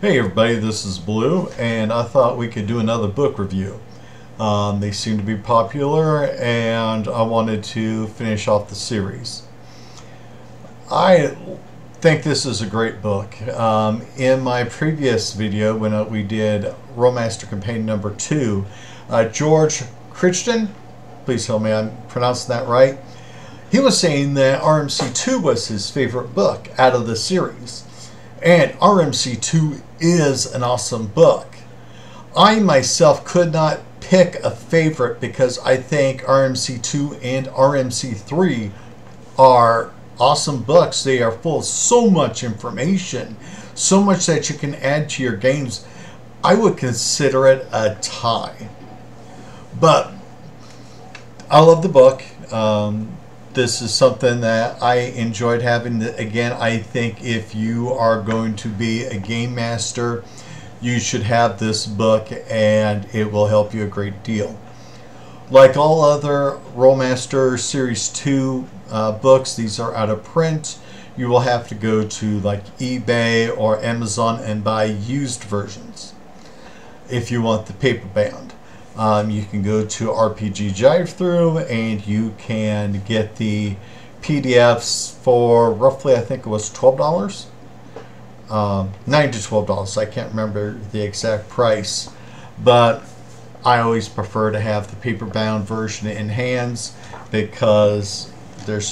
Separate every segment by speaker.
Speaker 1: Hey everybody, this is Blue, and I thought we could do another book review. They seem to be popular, and I wanted to finish off the series. I think this is a great book. In my previous video, when we did Rolemaster Companion number 2, George Crichton, please tell me I'm pronouncing that right, he was saying that RMC2 was his favorite book out of the series. And RMC2 is an awesome book. I myself could not pick a favorite because I think RMC2 and RMC3 are awesome books. They are full of so much information, so much that you can add to your games. I would consider it a tie. But I love the book. This is something that I enjoyed having. Again, I think if you are going to be a game master, you should have this book, and it will help you a great deal. Like all other Rolemaster Series 2 books, these are out of print. You will have to go to like eBay or Amazon and buy used versions if you want the paper bound. You can go to RPG Drive-Thru and you can get the PDFs for roughly, I think it was $12, $9 to $12. I can't remember the exact price, but I always prefer to have the paper-bound version in hands because it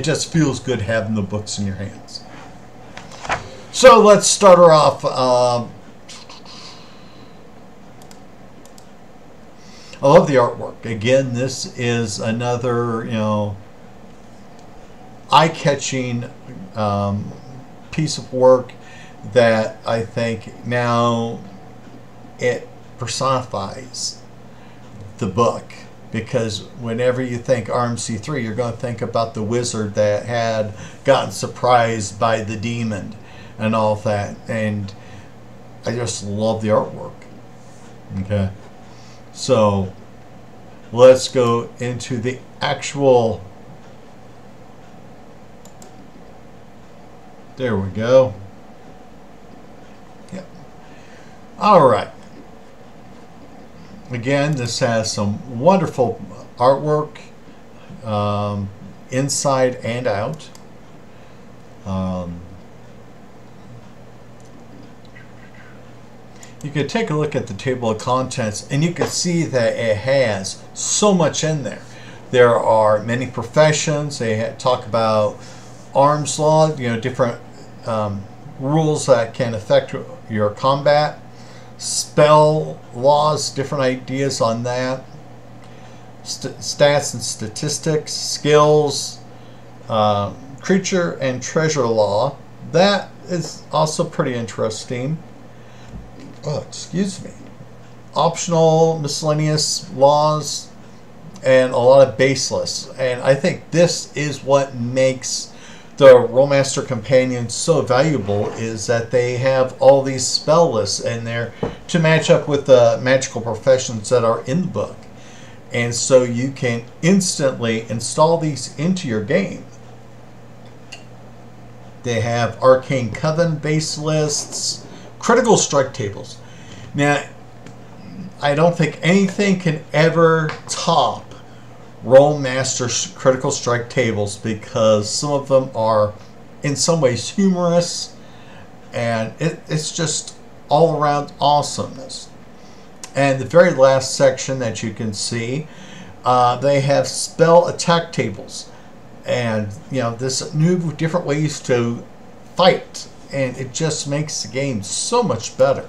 Speaker 1: just feels good having the books in your hands. So let's start her off. I love the artwork. Again, this is another, eye-catching piece of work that I think now it personifies the book. Because whenever you think RMC3, you're going to think about the wizard that had gotten surprised by the demon and all that. And I just love the artwork. Okay. So let's go into the actual. There we go. Yep. All right. Again, this has some wonderful artwork, inside and out. You can take a look at the table of contents and you can see that it has so much in there. There are many professions. They talk about arms law, different rules that can affect your combat. Spell laws, different ideas on that. Stats and statistics, skills, creature and treasure law. That is also pretty interesting. Oh, excuse me. Optional, miscellaneous laws, and a lot of baseless. And I think this is what makes the Rolemaster Companion so valuable, is that they have all these spell lists in there to match up with the magical professions that are in the book. And so you can instantly install these into your game. They have Arcane Coven base lists, critical strike tables. Now, I don't think anything can ever top Rolemaster's critical strike tables because some of them are in some ways humorous, and it's just all around awesomeness. And the very last section that you can see, they have spell attack tables, and this new different ways to fight, and it just makes the game so much better.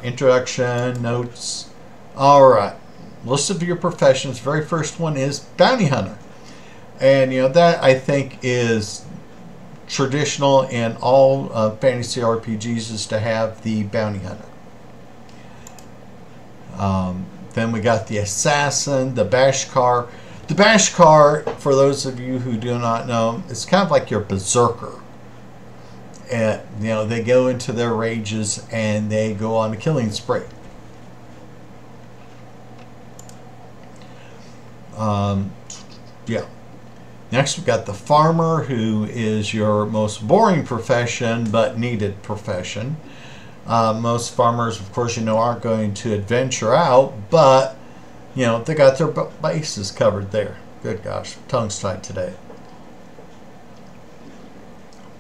Speaker 1: Introduction, notes. Alright, list of your professions. Very first one is bounty hunter, and that I think is traditional in all fantasy RPGs, is to have the bounty hunter. Then we got the assassin, the bashkar. The bashkar, for those of you who do not know, is kind of like your berserker. And they go into their rages and they go on a killing spree. Yeah. Next, we've got the farmer, who is your most boring profession but needed profession. Most farmers, of course, aren't going to adventure out, but they got their bases covered there. Good gosh, tongue's tied today.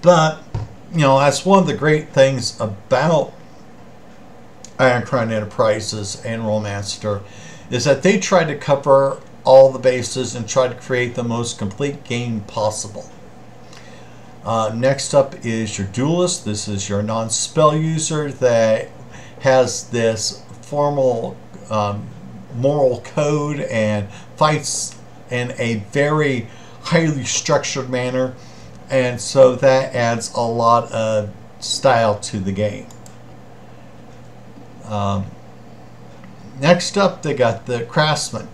Speaker 1: But that's one of the great things about Iron Crown Enterprises and Rolemaster, is that they try to cover all the bases and try to create the most complete game possible. Next up is your duelist. This is your non-spell user that has this formal moral code and fights in a very highly structured manner, and so that adds a lot of style to the game. Next up, they got the craftsman.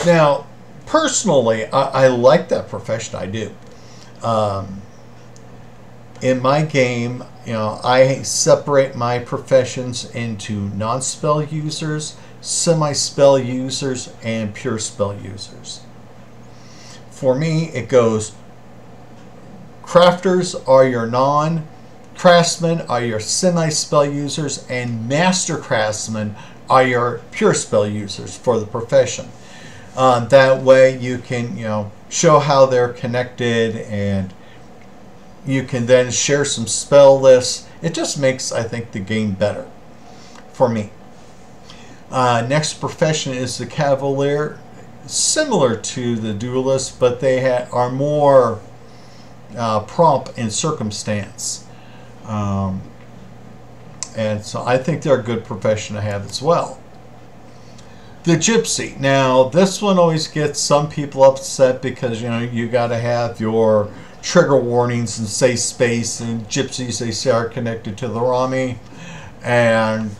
Speaker 1: Now, personally, I like that profession. I do. In my game, I separate my professions into non-spell users, semi-spell users, and pure spell users. For me, it goes: crafters are your craftsmen are your semi-spell users, and master craftsmen are your pure spell users for the profession. That way you can show how they're connected, and you can then share some spell lists. It just makes, I think, the game better for me. Next profession is the cavalier, similar to the duelist, but they are more prompt in circumstance. And so I think they're a good profession to have as well. The gypsy. Now, this one always gets some people upset because, you got to have your trigger warnings and safe space, and gypsies, they say, are connected to the Rami. And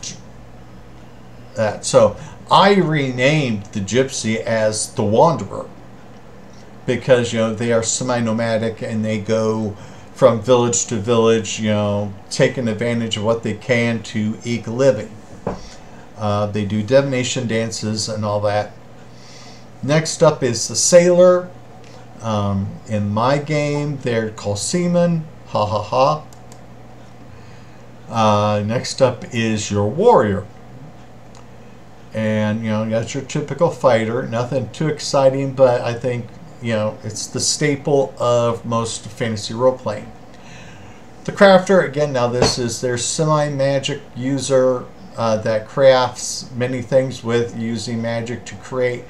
Speaker 1: that. So I renamed the gypsy as the wanderer because, they are semi-nomadic and they go from village to village, taking advantage of what they can to eke a living. They do divination dances and all that. Next up is the sailor. In my game, they're called seamen. Ha ha ha. Next up is your warrior. And, that's your typical fighter. Nothing too exciting, but I think, it's the staple of most fantasy role-playing. The crafter, again, now this is their semi-magic user that crafts many things with using magic to create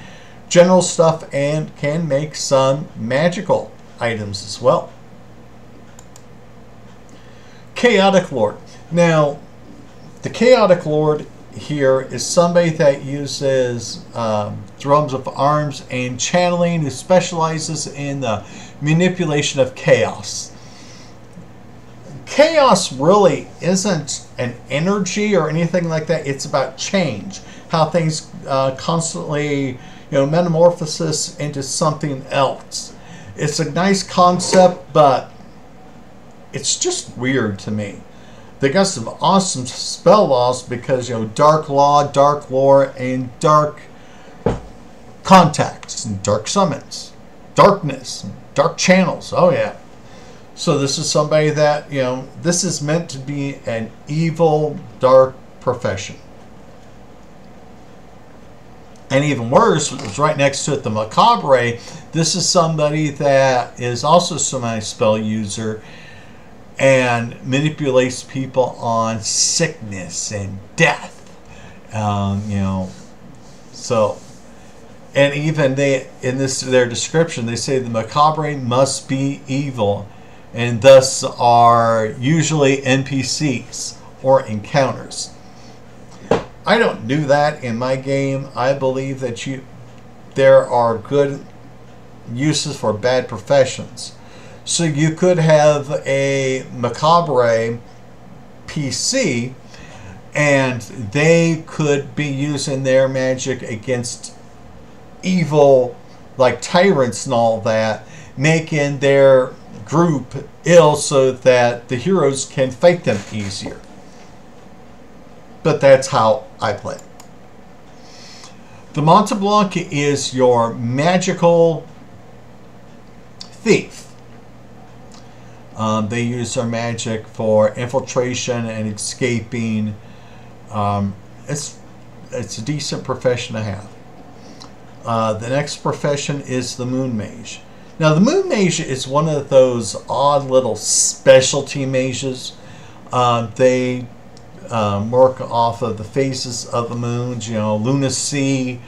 Speaker 1: general stuff and can make some magical items as well. Chaotic Lord. Now, the Chaotic Lord here is somebody that uses drums of arms and channeling, who specializes in the manipulation of chaos. Chaos really isn't an energy or anything like that. It's about change, how things constantly metamorphosis into something else. It's a nice concept, but it's just weird to me. They got some awesome spell laws because, dark law, dark lore, and dark contacts, and dark summons, darkness, dark channels. Oh yeah. So this is somebody that, this is meant to be an evil, dark profession. And even worse, it's right next to it, the macabre. This is somebody that is also a semi-spell user and manipulates people on sickness and death. So, and even they, in their description, they say the macabre must be evil, and thus are usually NPCs or encounters. I don't do that in my game. I believe that there are good uses for bad professions. So you could have a macabre PC and they could be using their magic against evil, like tyrants and all that, making their group ill so that the heroes can fight them easier. But that's how I play. The Monte Blanc is your magical thief. They use their magic for infiltration and escaping. It's a decent profession to have. The next profession is the Moon Mage. Now, the Moon Mage is one of those odd little specialty mages. They work off of the phases of the moons, lunacy.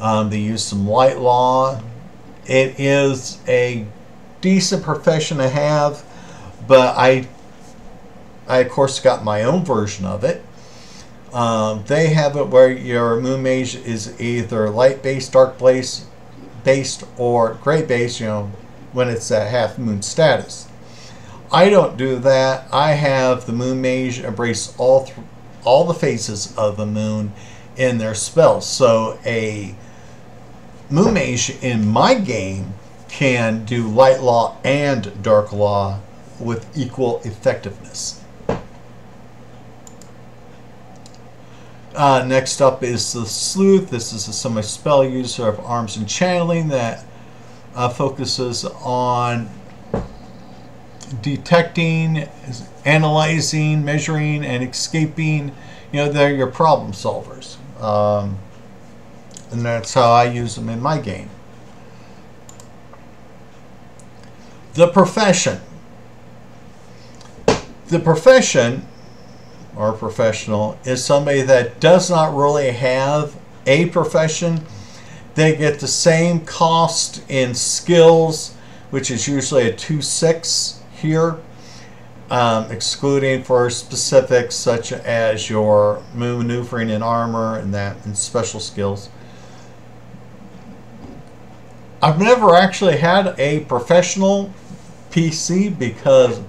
Speaker 1: They use some light law. It is a decent profession to have, but I of course got my own version of it. They have it where your Moon Mage is either light based, dark based, or gray based, when it's at half moon status. I don't do that. I have the Moon Mage embrace all the phases of the moon in their spells. So a Moon Mage in my game can do light law and dark law with equal effectiveness. Next up is the Sleuth. This is a semi-spell user of arms and channeling that focuses on detecting, analyzing, measuring, and escaping. They're your problem solvers. And that's how I use them in my game. The profession. The profession, or professional, is somebody that does not really have a profession. They get the same cost in skills, which is usually a 2/6 here, excluding for specifics such as your maneuvering and armor and special skills. I've never actually had a professional PC because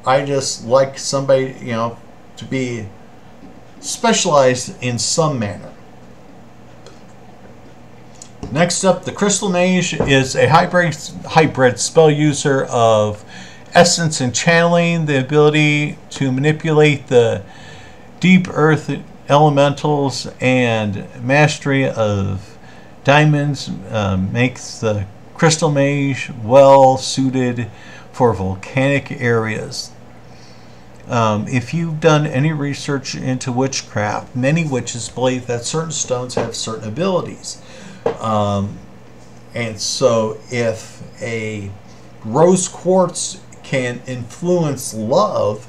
Speaker 1: I just like somebody, to be specialized in some manner. Next up, the Crystal Mage is a hybrid spell user of essence and channeling, the ability to manipulate the deep earth elementals, and mastery of diamonds makes the Crystal Mage well suited for volcanic areas. If you've done any research into witchcraft, many witches believe that certain stones have certain abilities. And so if a rose quartz can influence love,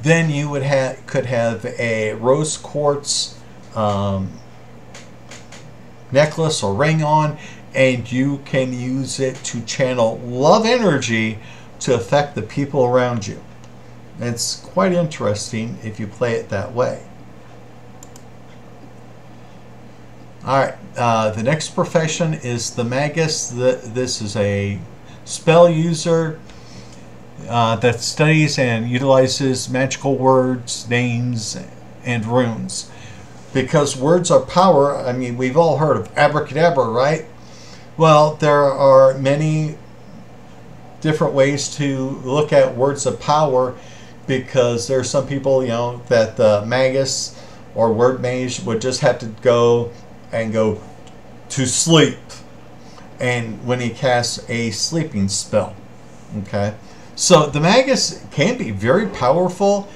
Speaker 1: then you could have a rose quartz necklace or ring on, and you can use it to channel love energy to affect the people around you. It's quite interesting if you play it that way. Alright, the next profession is the Magus. This is a spell user that studies and utilizes magical words, names, and runes. Because words are power, I mean, we've all heard of abracadabra, right? Well, there are many different ways to look at words of power, because there are some people, that the Magus or word mage would just have to go to sleep, and when he casts a sleeping spell. Okay, so the Magus can be very powerful,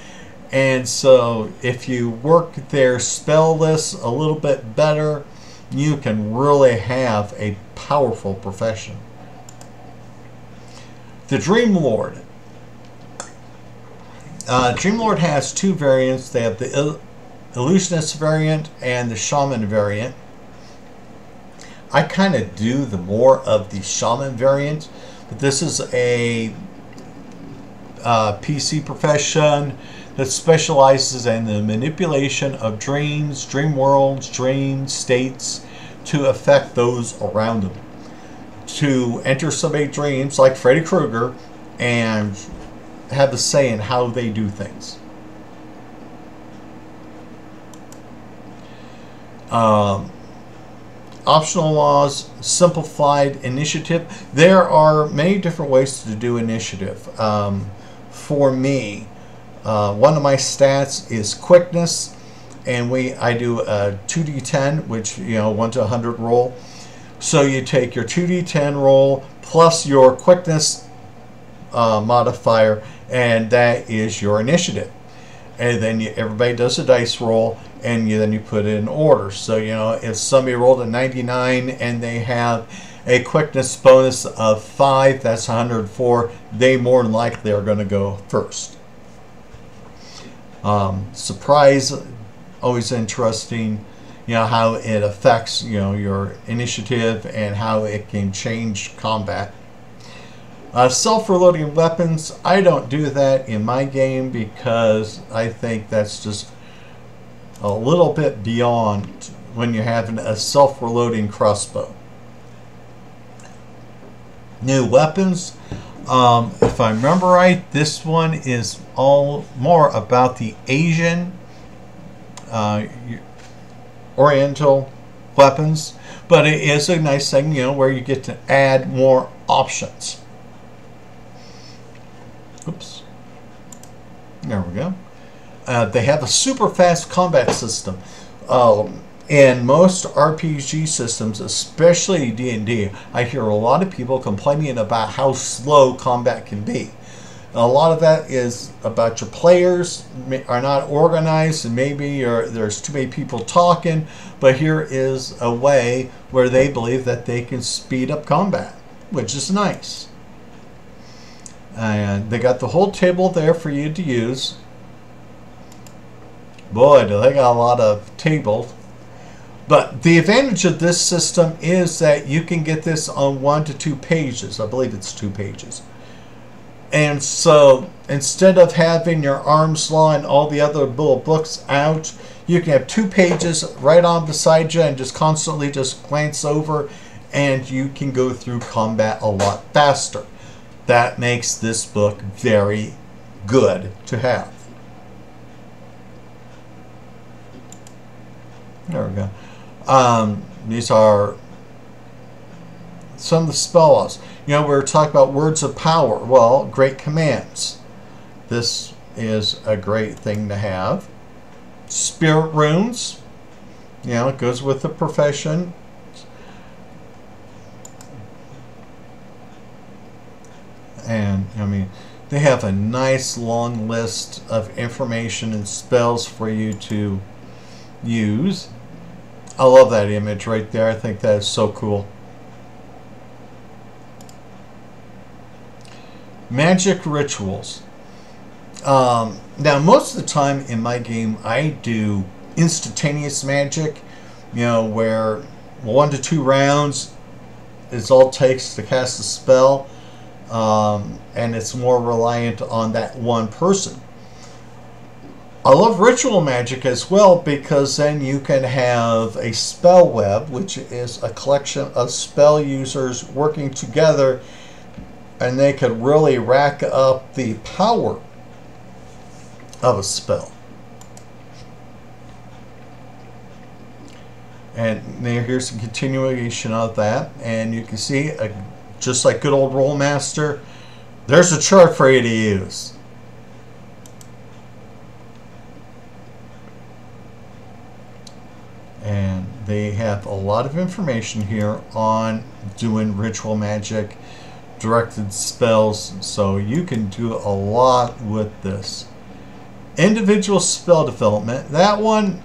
Speaker 1: and so if you work their spell list a little bit better, you can really have a powerful profession. The Dream Lord. Dream Lord has two variants. They have the Illusionist variant and the Shaman variant. I kind of do the more of the Shaman variant, but this is a PC profession that specializes in the manipulation of dreams, dream worlds, dream states to affect those around them. To enter somebody's dreams like Freddy Krueger and have a say in how they do things. Optional laws, simplified initiative. There are many different ways to do initiative. For me, one of my stats is quickness, and I do a 2d10, which 1 to 100 roll. So you take your 2d10 roll plus your quickness modifier, and that is your initiative. And then everybody does a dice roll, and then you put it in order. So, you know, if somebody rolled a 99 and they have a quickness bonus of 5, that's 104, they more than likely are going to go first. Surprise, always interesting, you know, how it affects, you know, your initiative and how it can change combat. Self-reloading weapons, I don't do that in my game because I think that's just a little bit beyond when you're having a self-reloading crossbow. New weapons, if I remember right, this one is all more about the Asian Oriental weapons, but it is a nice thing, you know, where you get to add more options. Oops. There we go. They have a super fast combat system. In most RPG systems, especially D&D, I hear a lot of people complaining about how slow combat can be. A lot of that is about your players are not organized, and maybe there's too many people talking, but here is a way where they believe that they can speed up combat, which is nice. And they got the whole table there for you to use. Boy, do they got a lot of tables. But the advantage of this system is that you can get this on 1 to 2 pages. I believe it's 2 pages. And so instead of having your arms law and all the other little books out, you can have 2 pages right on beside you and just constantly just glance over, and you can go through combat a lot faster. That makes this book very good to have. There we go. These are some of the spell laws. You know, we were talking about words of power. Well, great commands. This is a great thing to have. Spirit runes. You know, it goes with the profession. And, I mean, they have a nice long list of information and spells for you to use. I love that image right there. I think that is so cool. Magic rituals. Now, most of the time in my game, I do instantaneous magic, you know, where 1 to 2 rounds is all it takes to cast a spell. And it's more reliant on that one person. I love ritual magic as well, because then you can have a spell web, which is a collection of spell users working together, and they could really rack up the power of a spell. And here's a continuation of that, and you can see, just like good old Rolemaster, there's a chart for you to use. And they have a lot of information here on doing ritual magic, directed spells, so you can do a lot with this. Individual spell development, that one,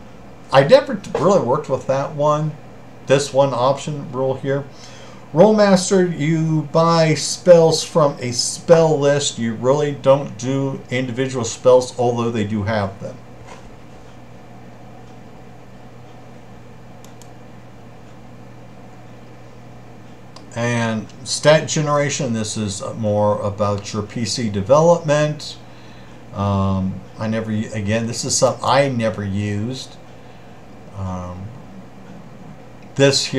Speaker 1: I never really worked with that one. This one option rule here. Rolemaster, you buy spells from a spell list. You really don't do individual spells, although they do have them. And stat generation, this is more about your PC development. This is something I never used. This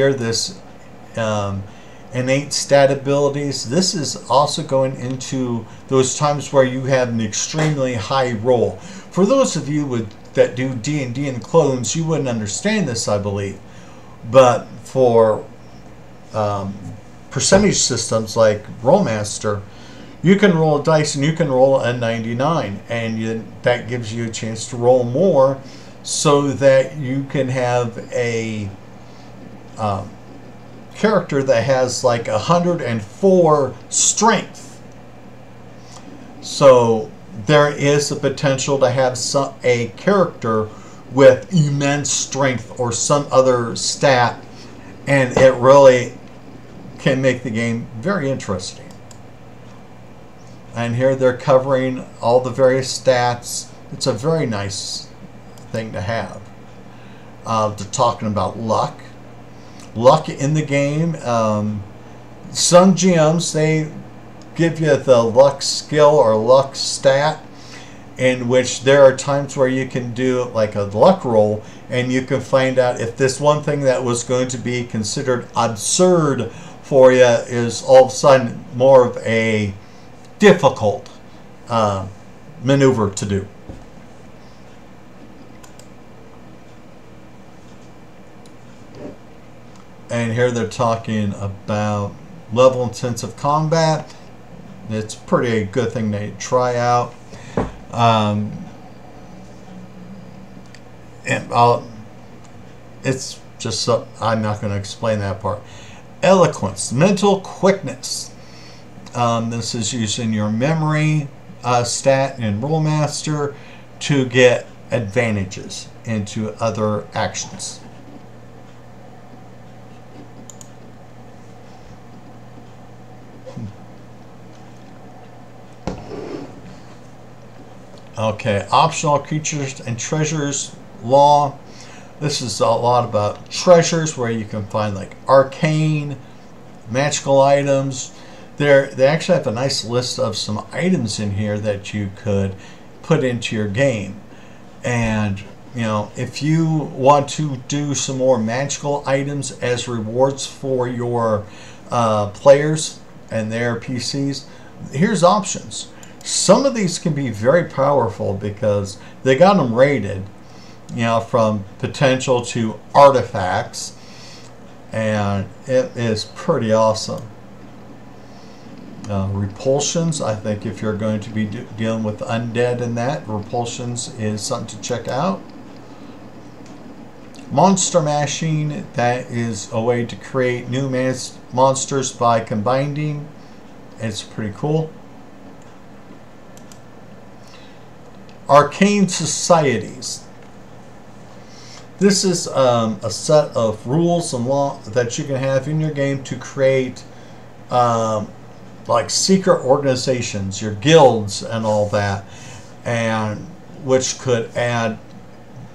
Speaker 1: innate stat abilities, this is also going into those times where you have an extremely high roll. For those of you that do D&D and clones, you wouldn't understand this, I believe. But for percentage systems like Rolemaster, you can roll a dice and you can roll a 99, and that gives you a chance to roll more, so that you can have a character that has like 104 strength, So there is the potential to have a character with immense strength or some other stat, and it really can make the game very interesting. And here they're covering all the various stats. It's a very nice thing to have. They're talking about luck. Luck in the game. Some GMs, they give you the luck skill or luck stat, in which there are times where you can do like a luck roll and you can find out if this one thing that was going to be considered absurd for you is all of a sudden more of a difficult maneuver to do. And here they're talking about level intensive combat. It's pretty good thing to try out. It's just I'm not going to explain that part. Eloquence, mental quickness. This is using your memory stat in Rolemaster to get advantages into other actions. Okay, optional creatures and treasures law. This is a lot about treasures where you can find like arcane, magical items. They actually have a nice list of some items in here that you could put into your game. And you know, if you want to do some more magical items as rewards for your players and their PCs, here's options. Some of these can be very powerful because they got them rated, you know, from potential to artifacts, and it is pretty awesome. Repulsions, I think if you're going to be dealing with undead in that, repulsions is something to check out. Monster mashing, that is a way to create new monsters by combining. It's pretty cool. Arcane societies. This is a set of rules and law that you can have in your game to create like secret organizations, your guilds and all that, and which could add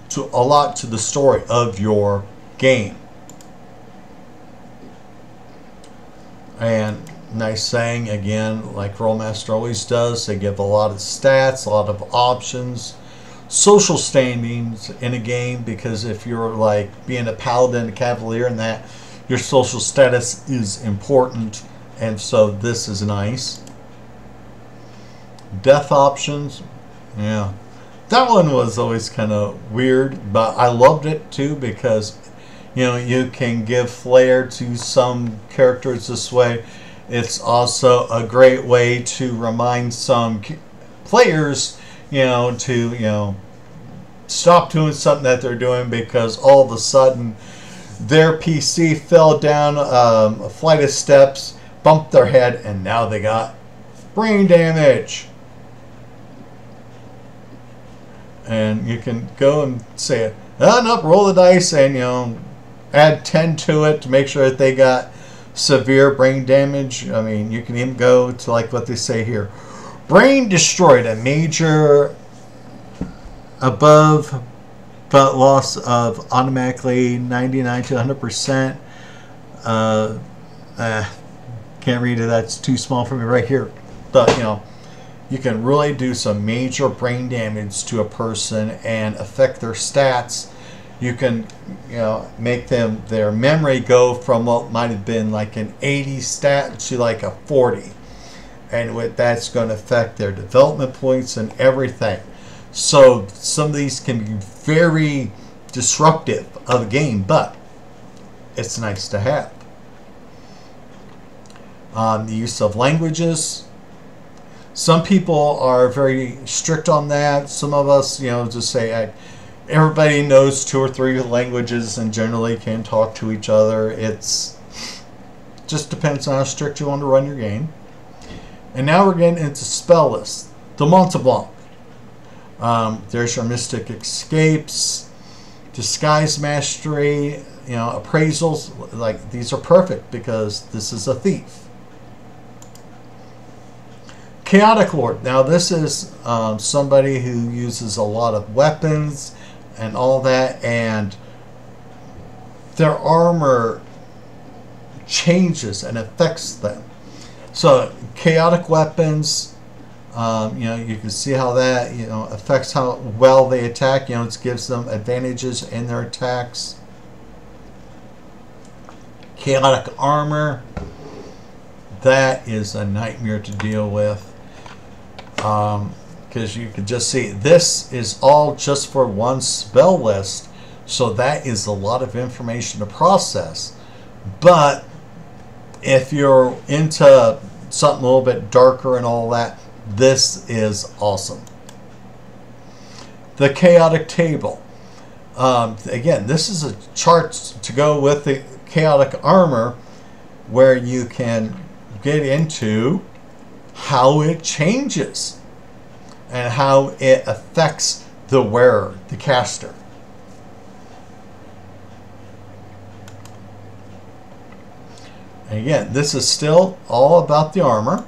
Speaker 1: to a lot to the story of your game. And nice saying again, like Rolemaster always does, they give a lot of stats, a lot of options, social standings in a game, because if you're like being a paladin, a cavalier, and that, your social status is important, and so this is nice. Death options, yeah, that one was always kind of weird, but I loved it too because, you know, you can give flair to some characters this way. It's also a great way to remind some players, you know, to, you know, stop doing something that they're doing because all of a sudden their PC fell down a flight of steps, bumped their head, and now they got brain damage. And you can go and say, oh, no, roll the dice and, you know, add 10 to it to make sure that they got severe brain damage. I mean, you can even go to like what they say here. Brain destroyed, a major above but loss of automatically 99 to 100%. Can't read it, that's too small for me right here. But, you know, you can really do some major brain damage to a person and affect their stats. You can, you know, make them, their memory go from what might have been like an 80 stat to like a 40. And that's going to affect their development points and everything. So some of these can be very disruptive of a game, but it's nice to have. The use of languages. Some people are very strict on that. Some of us, you know, just say, everybody knows 2 or 3 languages and generally can talk to each other. It's just depends on how strict you want to run your game. And now we're getting into spell lists. the Mont Blanc. There's your Mystic Escapes, Disguise Mastery, you know, Appraisals. Like, these are perfect because this is a thief. Chaotic Lord. Now, this is somebody who uses a lot of weapons and all that, and their armor changes and affects them. So, chaotic weapons, you know, you can see how that, you know, affects how well they attack. You know, it gives them advantages in their attacks. Chaotic armor, that is a nightmare to deal with. Because you can just see this is all just for one spell list, so that is a lot of information to process. But if you're into something a little bit darker and all that, this is awesome. The Chaotic Table. Again, this is a chart to go with the chaotic armor, where you can get into how it changes and how it affects the wearer, the caster. And again, this is still all about the armor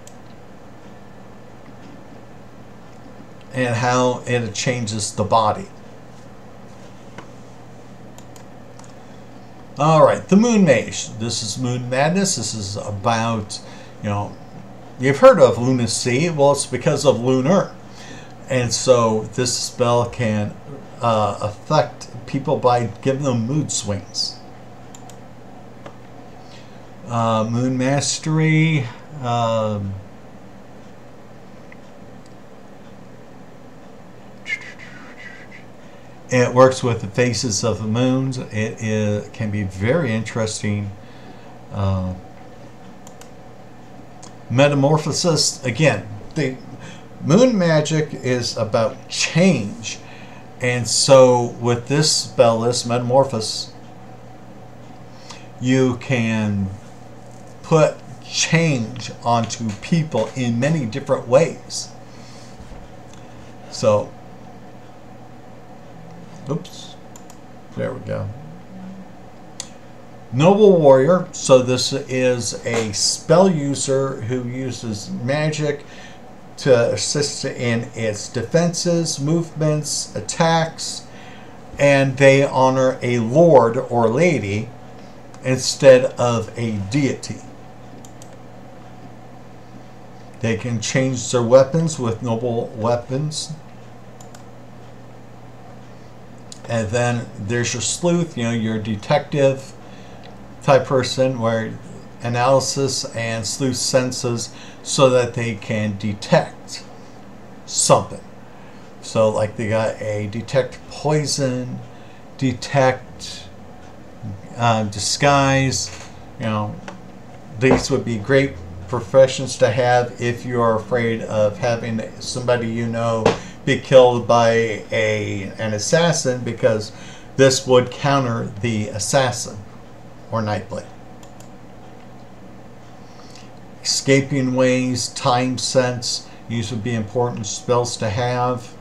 Speaker 1: and how it changes the body. Alright, the Moon Mage. This is Moon Madness. This is about, you know, you've heard of lunacy. Well, it's because of lunar. And so this spell can affect people by giving them mood swings. Moon Mastery. It works with the phases of the moons. It can be very interesting. Metamorphosis. Again, the moon magic is about change. And so with this spell list, Metamorphosis, you can put change onto people in many different ways. So, oops, there we go. Noble Warrior. So this is a spell user who uses magic to assist in its defenses, movements, attacks, and they honor a lord or lady instead of a deity. They can change their weapons with noble weapons. And then there's your sleuth, you know, your detective type person, where analysis and sleuth senses so that they can detect something. So like they got a detect poison, detect disguise. You know, these would be great professions to have if you're afraid of having somebody you know be killed by an assassin, because this would counter the assassin or Nightblade. Escaping ways, time sense, these would be important spells to have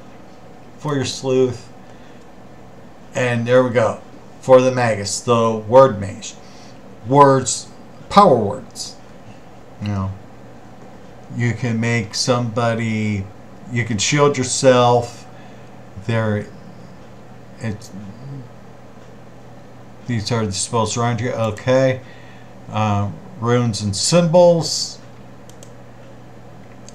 Speaker 1: for your sleuth. And there we go. For the Magus, the word mage. Words, power words. You know, you can make somebody, you can shield yourself. These are the spells around here. Okay. Runes and symbols.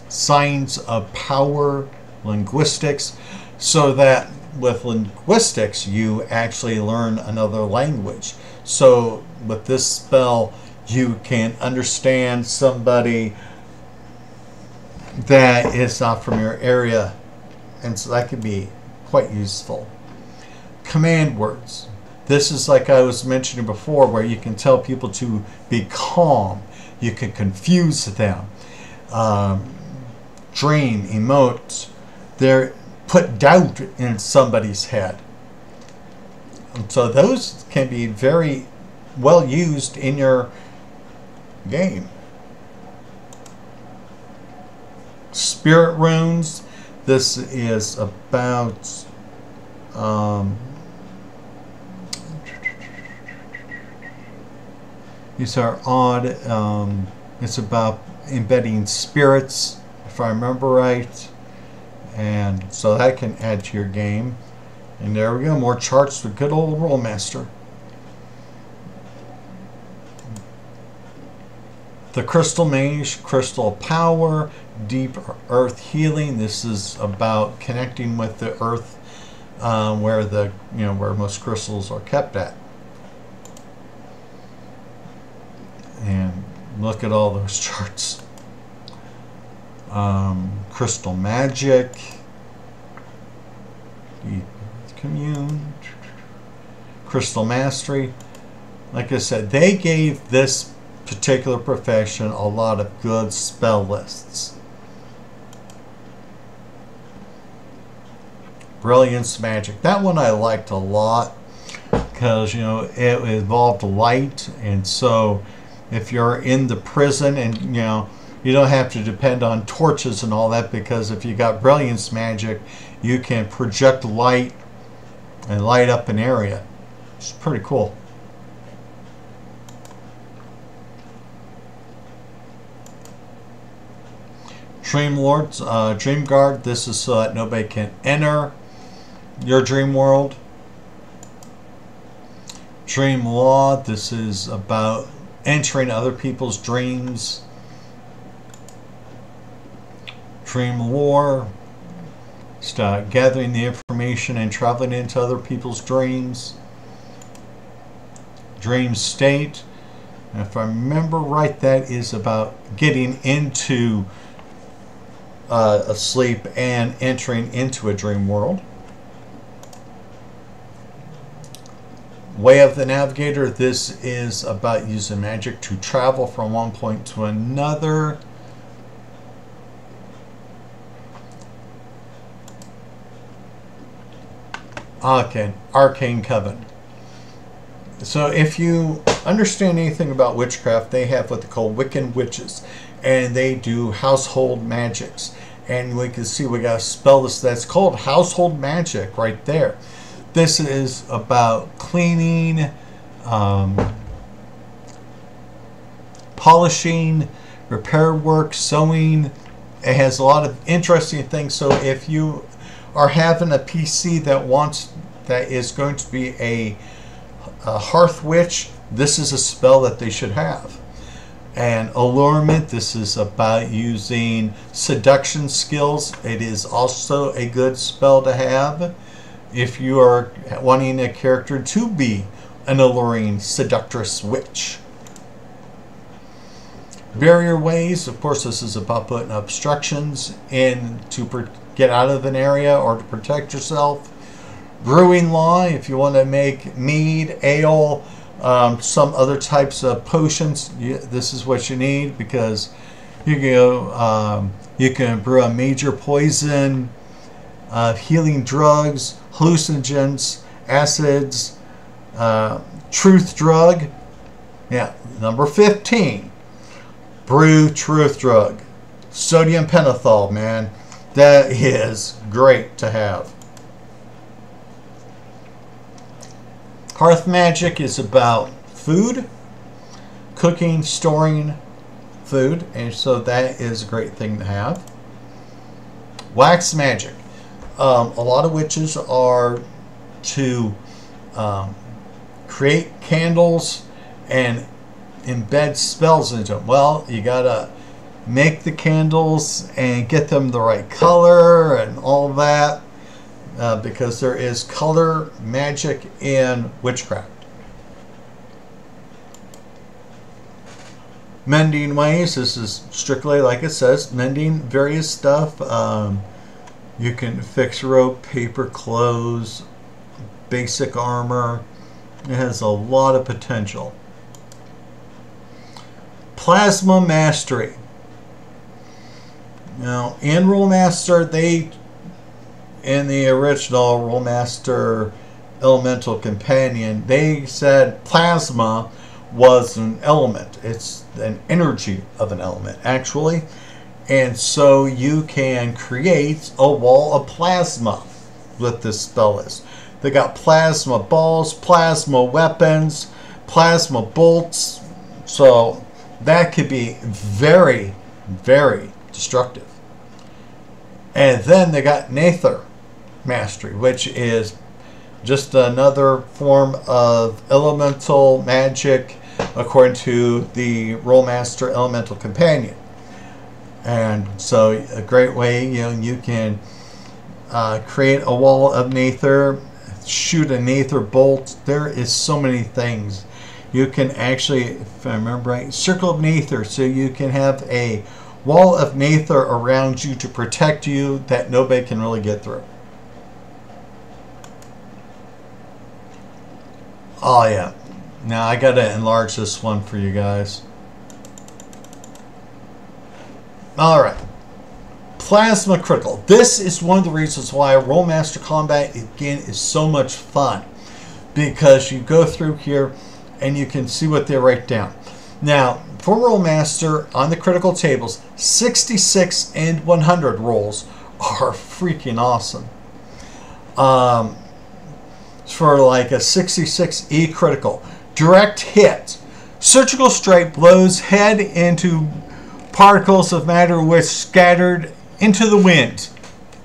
Speaker 1: Signs of power. Linguistics. So that with linguistics, you actually learn another language. So with this spell, you can understand somebody that is not from your area, and so that could be quite useful. Command words. This is like I was mentioning before, where you can tell people to be calm. You can confuse them. Dream, emote. They're put doubt in somebody's head. And so those can be very well used in your game. Spirit runes. This is about these are odd. It's about embedding spirits, if I remember right, and so that can add to your game. And there we go, more charts with good old Rolemaster. The Crystal Mage, Crystal Power, Deep Earth Healing. This is about connecting with the Earth, where where most crystals are kept at. And look at all those charts. Crystal Magic, Deep Earth Commune, Crystal Mastery. Like I said, they gave this particular profession a lot of good spell lists. Brilliance Magic. That one I liked a lot because it involved light, and so if you're in the prison and you don't have to depend on torches and all that, because if you got Brilliance Magic, you can project light and light up an area. It's pretty cool. Dream Lords, Dream Guard. This is so that nobody can enter your dream world. Dream Law. This is about entering other people's dreams. Dream Lore. Start gathering the information and traveling into other people's dreams. Dream State. And if I remember right, that is about getting into a sleep and entering into a dream world. Way of the Navigator. This is about using magic to travel from one point to another. Okay, Arcane Coven. So if you understand anything about witchcraft, they have what they call Wiccan witches, and they do household magics. And we can see we got a spell list that's called Household Magic right there. This is about cleaning, polishing, repair work, sewing. It has a lot of interesting things. So if you are having a PC that is going to be a hearth witch, this is a spell that they should have. And allurement, this is about using seduction skills. It is also a good spell to have if you are wanting a character to be an alluring seductress witch. Barrier ways, of course, this is about putting obstructions in to get out of an area or to protect yourself. Brewing law, if you want to make mead, ale, some other types of potions, this is what you need, because you can brew a major poison, healing drugs, hallucinogens, acids, truth drug. Yeah, number 15. Brew truth drug. Sodium pentothal, man. That is great to have. Hearth magic is about food, cooking, storing food, and so that is a great thing to have. Wax magic. A lot of witches are to create candles and embed spells into them. Well, you gotta make the candles and get them the right color and all that. Because there is color magic in witchcraft. Mending ways. This is strictly, like it says, mending various stuff. You can fix rope, paper, clothes, basic armor. It has a lot of potential. Plasma mastery. Now, in Rolemaster, in the original Rolemaster Elemental Companion, they said plasma was an element. It's an energy of an element, actually. And so you can create a wall of plasma with this spell list. They got plasma balls, plasma weapons, plasma bolts. So that could be very, very destructive. And then they got Nether Mastery, which is just another form of elemental magic according to the Rolemaster Elemental Companion. And so a great way, you can create a wall of Nether, shoot a Nether bolt. There is so many things. You can actually, if I remember right, circle of Nether, so you can have a wall of Nether around you to protect you that nobody can really get through. Oh yeah. Now I gotta enlarge this one for you guys. Alright. Plasma Critical. This is one of the reasons why Rolemaster Combat, again, is so much fun. Because you go through here and you can see what they write down. Now, for Rolemaster, on the critical tables, 66 and 100 rolls are freaking awesome. For like a 66E critical, direct hit. Surgical strike blows head into particles of matter which scattered into the wind.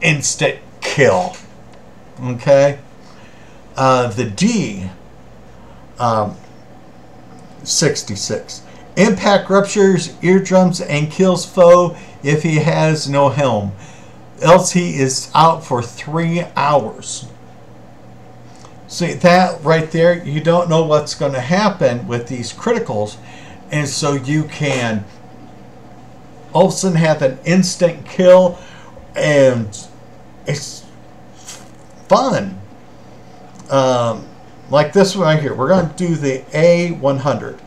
Speaker 1: Instant kill. Okay? The D, 66. Impact ruptures eardrums and kills foe if he has no helm. Else he is out for 3 hours. See, that right there, you don't know what's going to happen with these criticals. And so you can all of a sudden have an instant kill. And it's fun. Like this one right here. We're going to do the A100.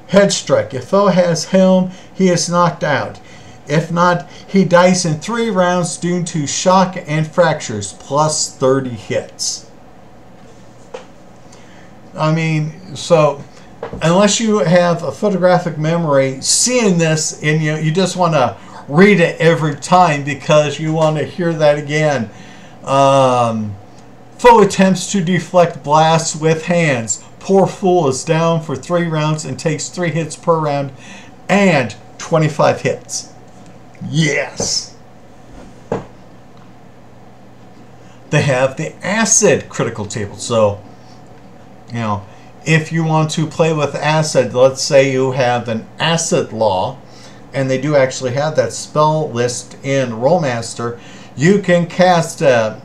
Speaker 1: Head strike. If foe has helm, he is knocked out. If not, he dies in 3 rounds due to shock and fractures, plus 30 hits. I mean, so unless you have a photographic memory, seeing this and you just want to read it every time because you want to hear that again. Foe attempts to deflect blasts with hands. Poor fool is down for 3 rounds and takes 3 hits per round and 25 hits. Yes. They have the acid critical table. So, if you want to play with acid, let's say you have an acid law, and they do actually have that spell list in Rolemaster, you can cast an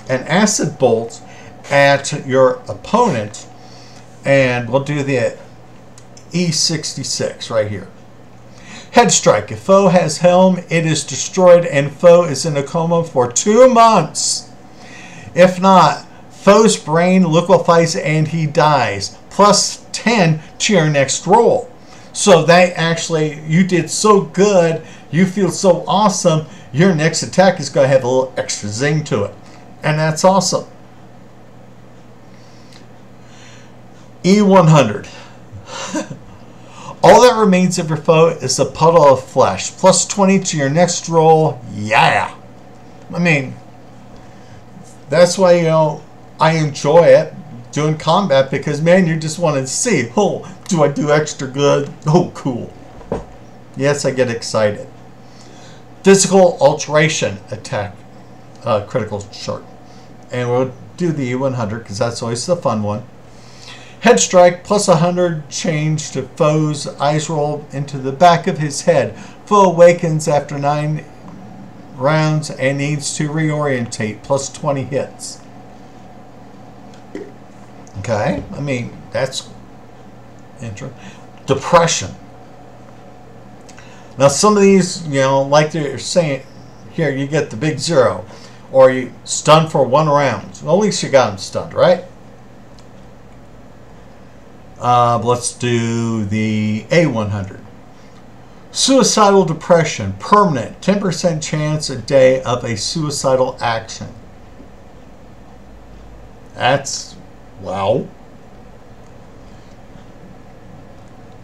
Speaker 1: acid bolt at your opponent, and we'll do the E66 right here. Head strike. If foe has helm, it is destroyed and foe is in a coma for 2 months. If not, foe's brain liquefies and he dies. Plus 10 to your next roll. So that actually, you did so good, you feel so awesome, your next attack is going to have a little extra zing to it. And that's awesome. E100. All that remains of your foe is a puddle of flesh. Plus 20 to your next roll. Yeah. I mean, that's why, I enjoy it doing combat because, man, you just want to see, oh, do I do extra good? Oh, cool. Yes, I get excited. Physical alteration attack critical chart. And we'll do the E100 because that's always the fun one. Head strike plus 100 change to foe's eyes roll into the back of his head. Foe awakens after 9 rounds and needs to reorientate. Plus 20 hits. Okay, I mean, that's interesting. Depression. Now some of these, like they're saying here, you get the big 0. Or you stun for 1 round. Well, at least you got him stunned, right? Let's do the A100. Suicidal depression. Permanent. 10% chance a day of a suicidal action. That's, wow.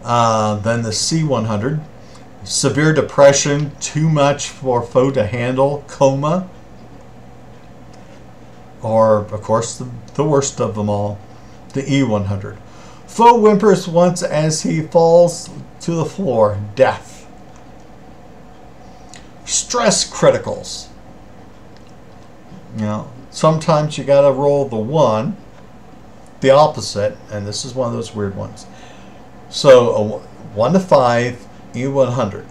Speaker 1: Then the C100. severe depression, too much for foe to handle, coma, or of course the worst of them all, the E100. Foe whimpers once as he falls to the floor, death. Stress criticals. You know, sometimes you gotta roll the 1, the opposite, and this is one of those weird ones. So a 1 to 5 E100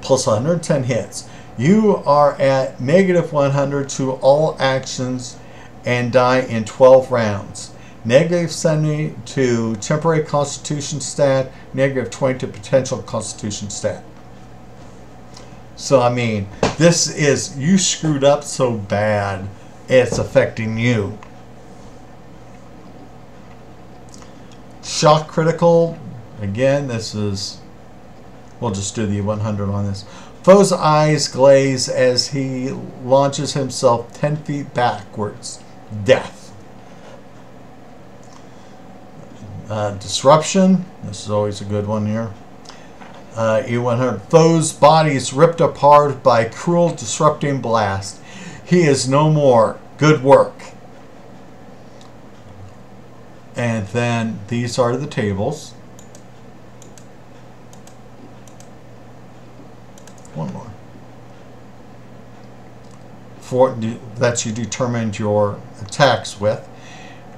Speaker 1: plus 110 hits. You are at negative 100 to all actions and die in 12 rounds. Negative 70 to temporary constitution stat, negative 20 to potential constitution stat. So I mean, this is, you screwed up so bad, it's affecting you. Shock critical, again, this is, we'll just do the 100 on this. Foe's eyes glaze as he launches himself 10 feet backwards. Death. Disruption, this is always a good one here. E100, foe's body is ripped apart by cruel disrupting blast. He is no more. Good work. And then these are the tables. One more. That you determined your attacks with.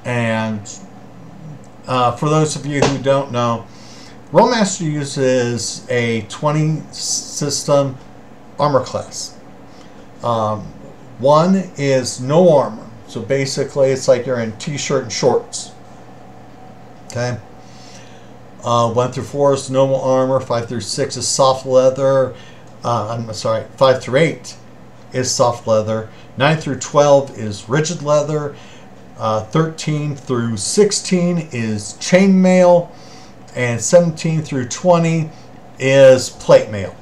Speaker 1: And for those of you who don't know, Rolemaster uses a 20 system armor class. 1 is no armor. So basically it's like you're in t-shirt and shorts. Okay. 1 through 4 is no armor. 5 through 6 is soft leather. I'm sorry, 5 through 8 is soft leather. 9 through 12 is rigid leather. 13 through 16 is chainmail. And 17 through 20 is plate mail.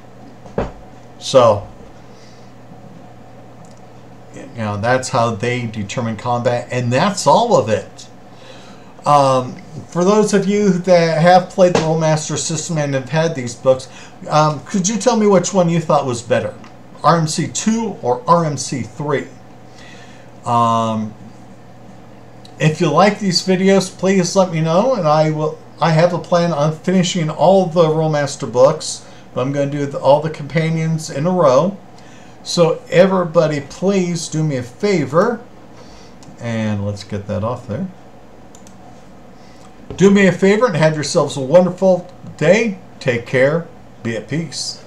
Speaker 1: So, you know, that's how they determine combat, and that's all of it. For those of you that have played the Rolemaster system and have had these books, could you tell me which one you thought was better? RMC 2 or RMC 3? If you like these videos, please let me know, and I have a plan on finishing all the Rolemaster books. But I'm going to do all the companions in a row. So everybody, please do me a favor, and let's get that off there. Do me a favor and have yourselves a wonderful day. Take care. Be at peace.